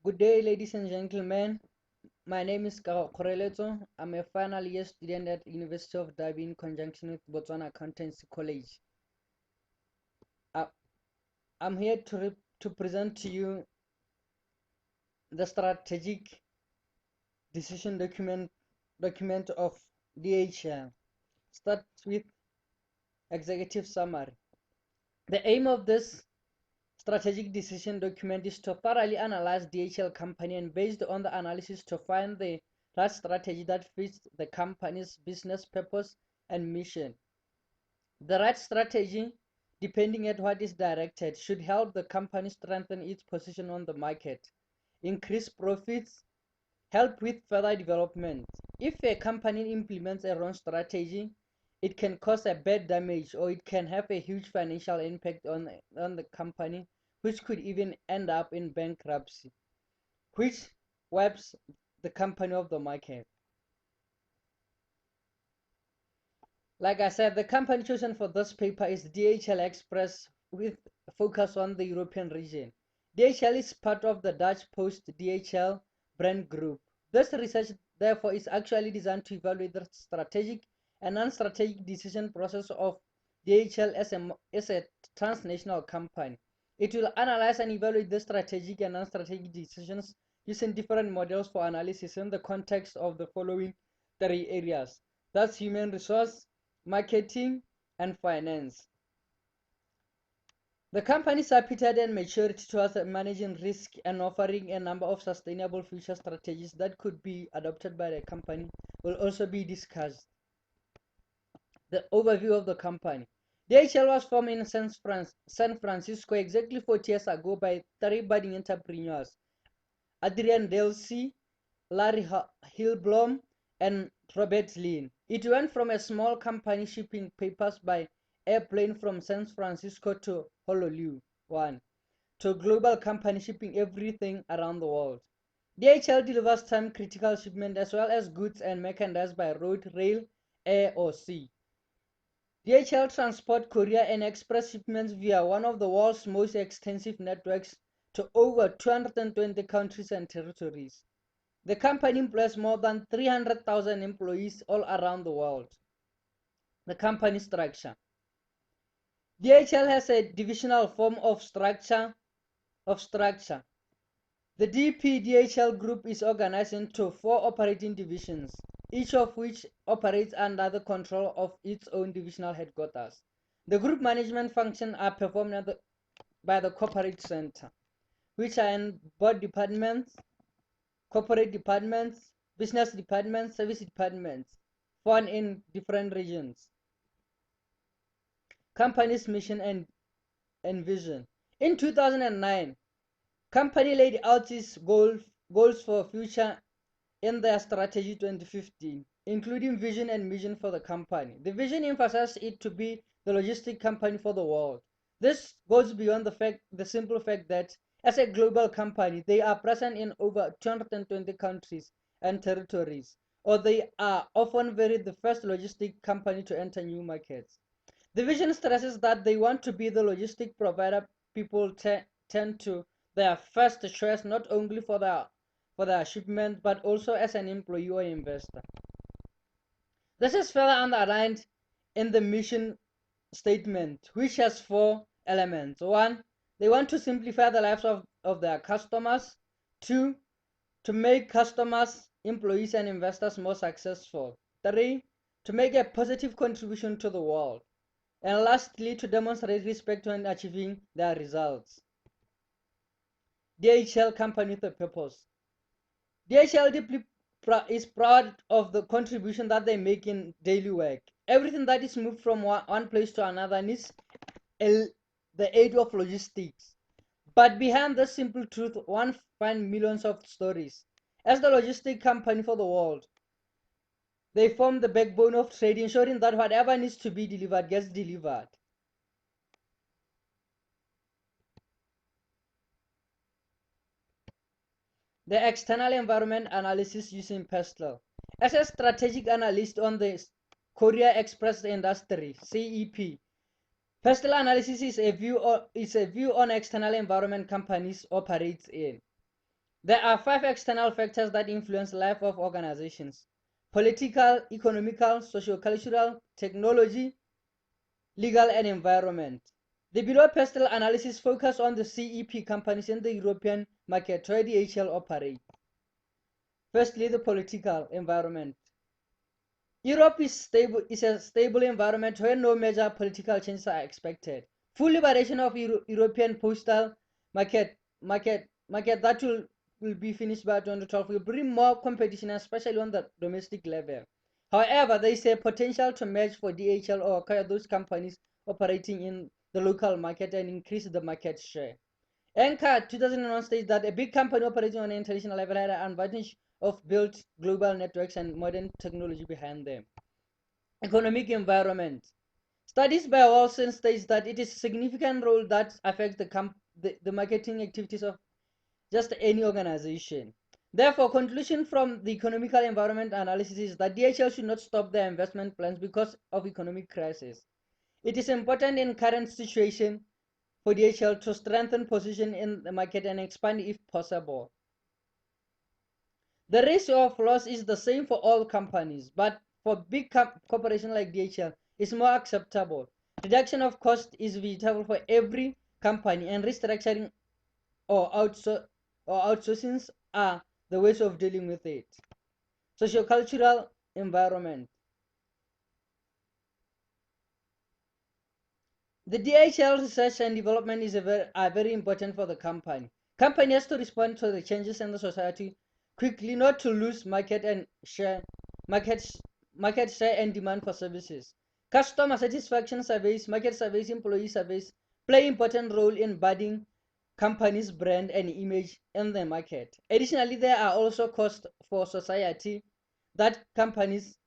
Good day, ladies and gentlemen. My name is Kago Kgoreletso. I'm a final year student at University of Derby in conjunction with Botswana Accountancy College. I- I'm here to present to you the strategic decision document of DHL. Start with executive summary. The aim of this strategic decision document is to thoroughly analyze DHL company and based on the analysis to find the right strategy that fits the company's business purpose and mission. The right strategy, depending at what is directed, should help the company strengthen its position on the market, increase profits, help with further development. If a company implements a wrong strategy, it can cause a bad damage or it can have a huge financial impact on the company, which could even end up in bankruptcy, which wipes the company off the market. Like I said, the company chosen for this paper is DHL Express with focus on the European region. DHL is part of the Dutch Post DHL brand group. This research, therefore, is actually designed to evaluate the strategic and non-strategic decision process of DHL as a transnational company. It will analyze and evaluate the strategic and non-strategic decisions using different models for analysis in the context of the following three areas. That's human resource, marketing, and finance. The company's appetite and maturity towards managing risk and offering a number of sustainable future strategies that could be adopted by the company will also be discussed. The overview of the company. DHL was formed in San Francisco exactly 40 years ago by three budding entrepreneurs, Adrian Delsey, Larry Hillblom, and Robert Lin. It went from a small company shipping papers by airplane from San Francisco to Honolulu, one, to a global company shipping everything around the world. DHL delivers time-critical shipment as well as goods and merchandise by road, rail, air, or sea. DHL transport courier and express shipments via one of the world's most extensive networks to over 220 countries and territories. The company employs more than 300,000 employees all around the world. The company structure. DHL has a divisional form of structure. The DPDHL group is organized into four operating divisions, each of which operates under the control of its own divisional headquarters. The group management functions are performed by the corporate center, which are in board departments, corporate departments, business departments, service departments, found in different regions. Company's mission and vision. In 2009, company laid out its goals for future in their strategy 2015, including vision and mission for the company. The vision emphasizes it to be the logistic company for the world. This goes beyond the simple fact that as a global company, they are present in over 220 countries and territories, or they are often the first logistic company to enter new markets. The vision stresses that they want to be the logistic provider people turn to their first choice, not only for their shipment, but also as an employee or investor. This is further underlined in the mission statement, which has four elements. One, they want to simplify the lives of their customers. Two, to make customers, employees, and investors more successful. Three, to make a positive contribution to the world. And lastly, to demonstrate respect when achieving their results. DHL company with a purpose. DHL is proud of the contribution that they make in daily work. Everything that is moved from one place to another needs the aid of logistics. But behind this simple truth, one finds millions of stories. As the logistic company for the world, they form the backbone of trade, ensuring that whatever needs to be delivered gets delivered. The external environment analysis using Pestle. As a strategic analyst on the Courier Express industry, CEP, Pestle analysis is a view on external environment companies operates in. There are 5 external factors that influence life of organizations: political, economical, socio-cultural, technology, legal, and environment. The below pestle analysis focus on the CEP companies in the European market where DHL operate. Firstly, the political environment. Europe is a stable environment where no major political changes are expected. Full liberation of European postal market that will be finished by 2012 will bring more competition, especially on the domestic level. However, there is a potential to merge for DHL or acquire those companies operating in the local market and increase the market share. Anchor 2001 states that a big company operating on an international level had an advantage of built global networks and modern technology behind them. Economic environment. Studies by Wilson states that it is a significant role that affects the marketing activities of just any organization. Therefore, conclusion from the economical environment analysis is that DHL should not stop their investment plans because of economic crisis. It is important in current situation for DHL to strengthen position in the market and expand if possible. The ratio of loss is the same for all companies, but for big corporations like DHL, it's more acceptable. Reduction of cost is vital for every company, and restructuring or outsourcing are the ways of dealing with it. Sociocultural environment. The DHL research and development are very important for the company. Company has to respond to the changes in the society quickly, not to lose market share and demand for services. Customer satisfaction surveys, market surveys, employee surveys play important role in building company's brand and image in the market. Additionally, there are also costs for society that companies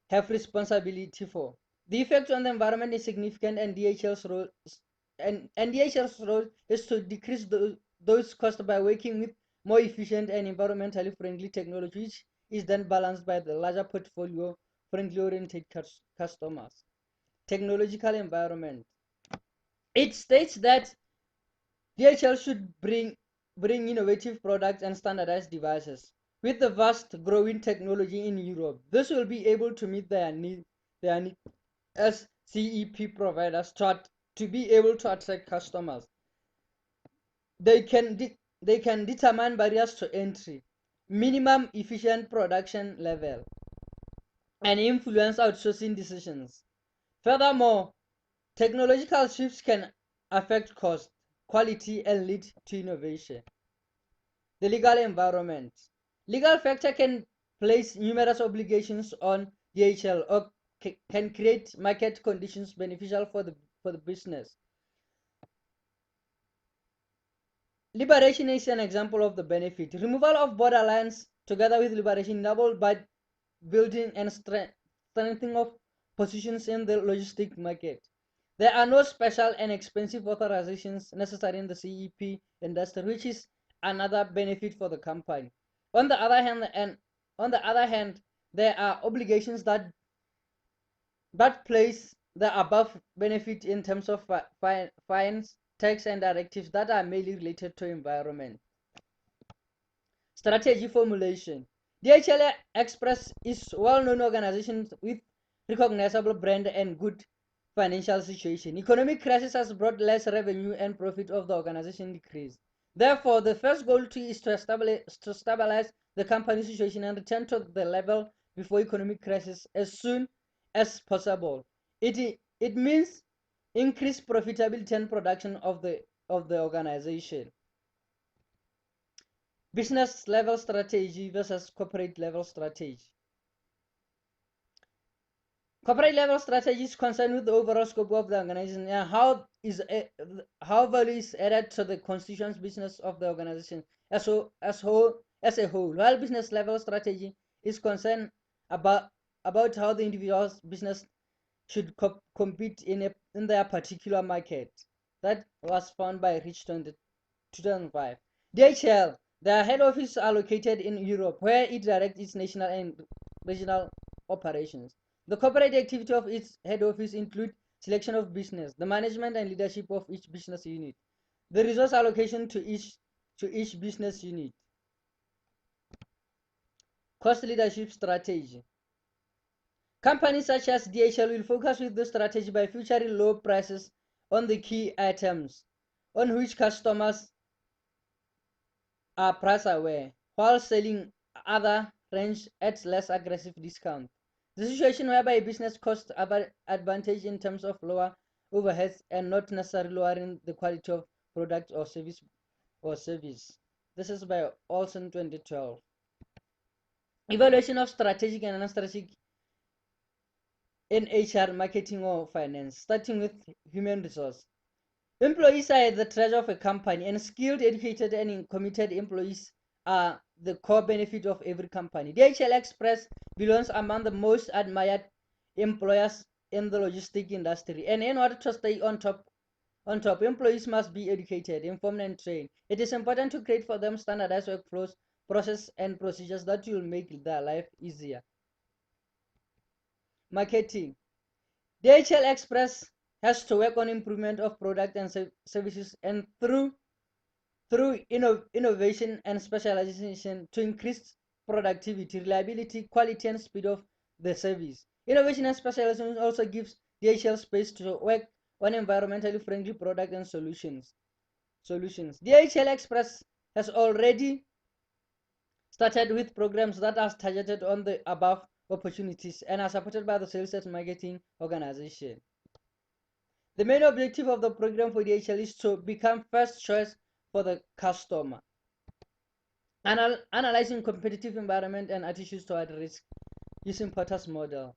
have responsibility for. The effect on the environment is significant, and DHL's role is to decrease those costs by working with more efficient and environmentally friendly technology, which is then balanced by the larger portfolio friendly oriented customers. Technological environment. It states that DHL should bring innovative products and standardized devices. With the vast growing technology in Europe, this will be able to meet their need as CEP providers to be able to attract customers. They can determine barriers to entry, minimum efficient production level, and influence outsourcing decisions. Furthermore, technological shifts can affect cost, quality, and lead to innovation. The legal environment. Legal factor can place numerous obligations on DHL or can create market conditions beneficial for the business. Liberation is an example of the benefit. Removal of borderlines together with liberation enabled by building and strengthening of positions in the logistic market. There are no special and expensive authorizations necessary in the CEP industry, which is another benefit for the company. On the other hand, there are obligations that place the above benefit in terms of fines, tax, and directives that are mainly related to environment. Strategy formulation. DHL Express is a well-known organization with recognizable brand and good financial situation. Economic crisis has brought less revenue and profit of the organization decrease. Therefore, the first goal is to stabilize the company situation and return to the level before economic crisis as soon as possible. It means increased profitability and production of the organization. Business level strategy versus corporate level strategy. Corporate level strategy is concerned with the overall scope of the organization and how value is added to the constituent business of the organization as a whole. While business level strategy is concerned about how the individual's business should compete in their particular market. That was found by Richton in 2005. DHL, their head office are located in Europe, where it directs its national and regional operations. The corporate activity of its head office include selection of business, the management and leadership of each business unit, the resource allocation to each business unit, Cost leadership strategy. Companies such as DHL will focus with this strategy by featuring low prices on the key items on which customers are price aware, while selling other range at less aggressive discount. The situation whereby a business costs advantage in terms of lower overheads and not necessarily lowering the quality of product or service. This is by Olsen 2012. Evaluation of strategic and non-strategic in HR, marketing, or finance, starting with human resource. Employees are the treasure of a company, and skilled, educated, and committed employees are the core benefit of every company. DHL Express belongs among the most admired employers in the logistic industry, and in order to stay on top, employees must be educated, informed, and trained. It is important to create for them standardized workflows, process, and procedures that will make their life easier. Marketing. DHL Express has to work on improvement of product and services, and through innovation and specialization to increase productivity, reliability, quality, and speed of the service. Innovation and specialization also gives DHL space to work on environmentally friendly product and solutions. DHL Express has already started with programs that are targeted on the above opportunities and are supported by the sales and marketing organization. The main objective of the program for DHL is to become first choice for the customer. Analyzing competitive environment and attitudes toward risk using Potter's model.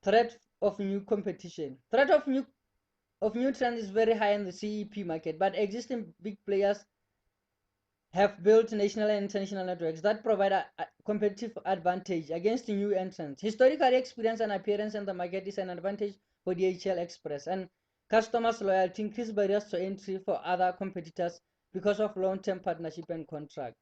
Threat of new competition. Threat of new trend is very high in the CEP market, but existing big players have built national and international networks that provide a competitive advantage against new entrants. Historically, experience and appearance in the market is an advantage for DHL Express, and customers' loyalty increase barriers to entry for other competitors because of long-term partnership and contracts.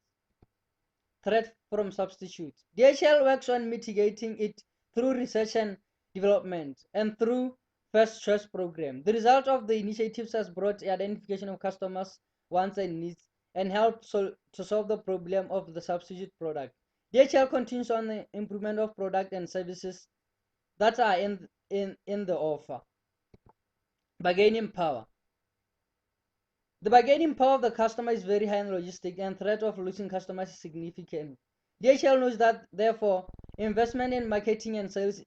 Threat from substitutes. DHL works on mitigating it through research and development and through first choice program. The result of the initiatives has brought identification of customers' wants and needs and helped to solve the problem of the substitute product. DHL continues on the improvement of product and services that are in the offer. Bargaining power. The bargaining power of the customer is very high in logistics, and threat of losing customers is significant. DHL knows that, therefore, investment in marketing and sales,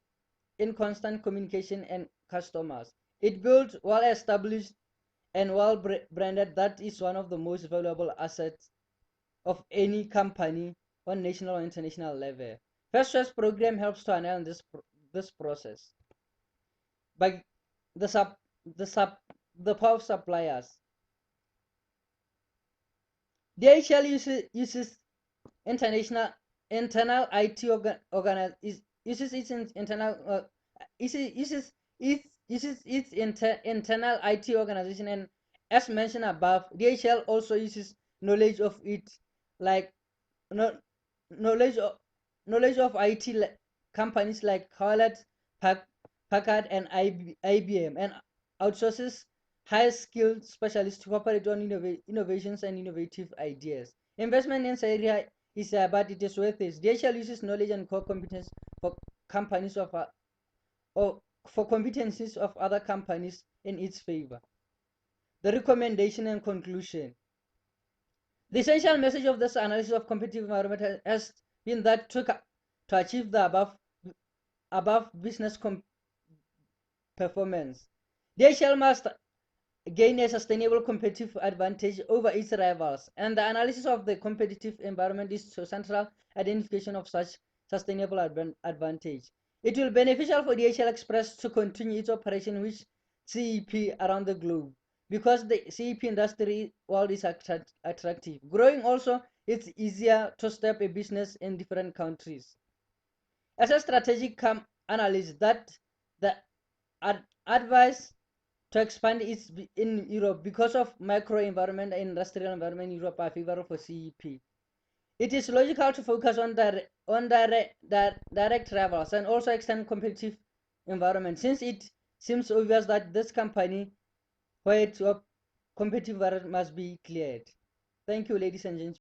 in constant communication and customers. It built well-established and well-branded. That is one of the most valuable assets of any company on national or international level. First Choice program helps to enhance this process. By the power of suppliers. DHL uses internal IT uses its internal internal IT organization, and as mentioned above, DHL also uses knowledge of it, like knowledge of IT companies like Hewlett Packard and IBM, and outsources high-skilled specialists to operate on innovations and innovative ideas. Investment in this area is but it is worth it. DHL uses knowledge and core competence for companies for competencies of other companies in its favor. The recommendation and conclusion. The essential message of this analysis of competitive environment has been that to achieve the above business performance, DHL must gain a sustainable competitive advantage over its rivals, and the analysis of the competitive environment is to central identification of such sustainable advantage. It will be beneficial for DHL Express to continue its operation with CEP around the globe, because the CEP industry world is attractive. Growing also, it's easier to start a business in different countries. As a strategic analyst, that the advice to expand is in Europe because of macro environment and industrial environment in Europe are favorable for CEP. It is logical to focus on direct travels and also extend competitive environment, since it seems obvious that this company where its competitive environment must be cleared. Thank you, ladies and gentlemen.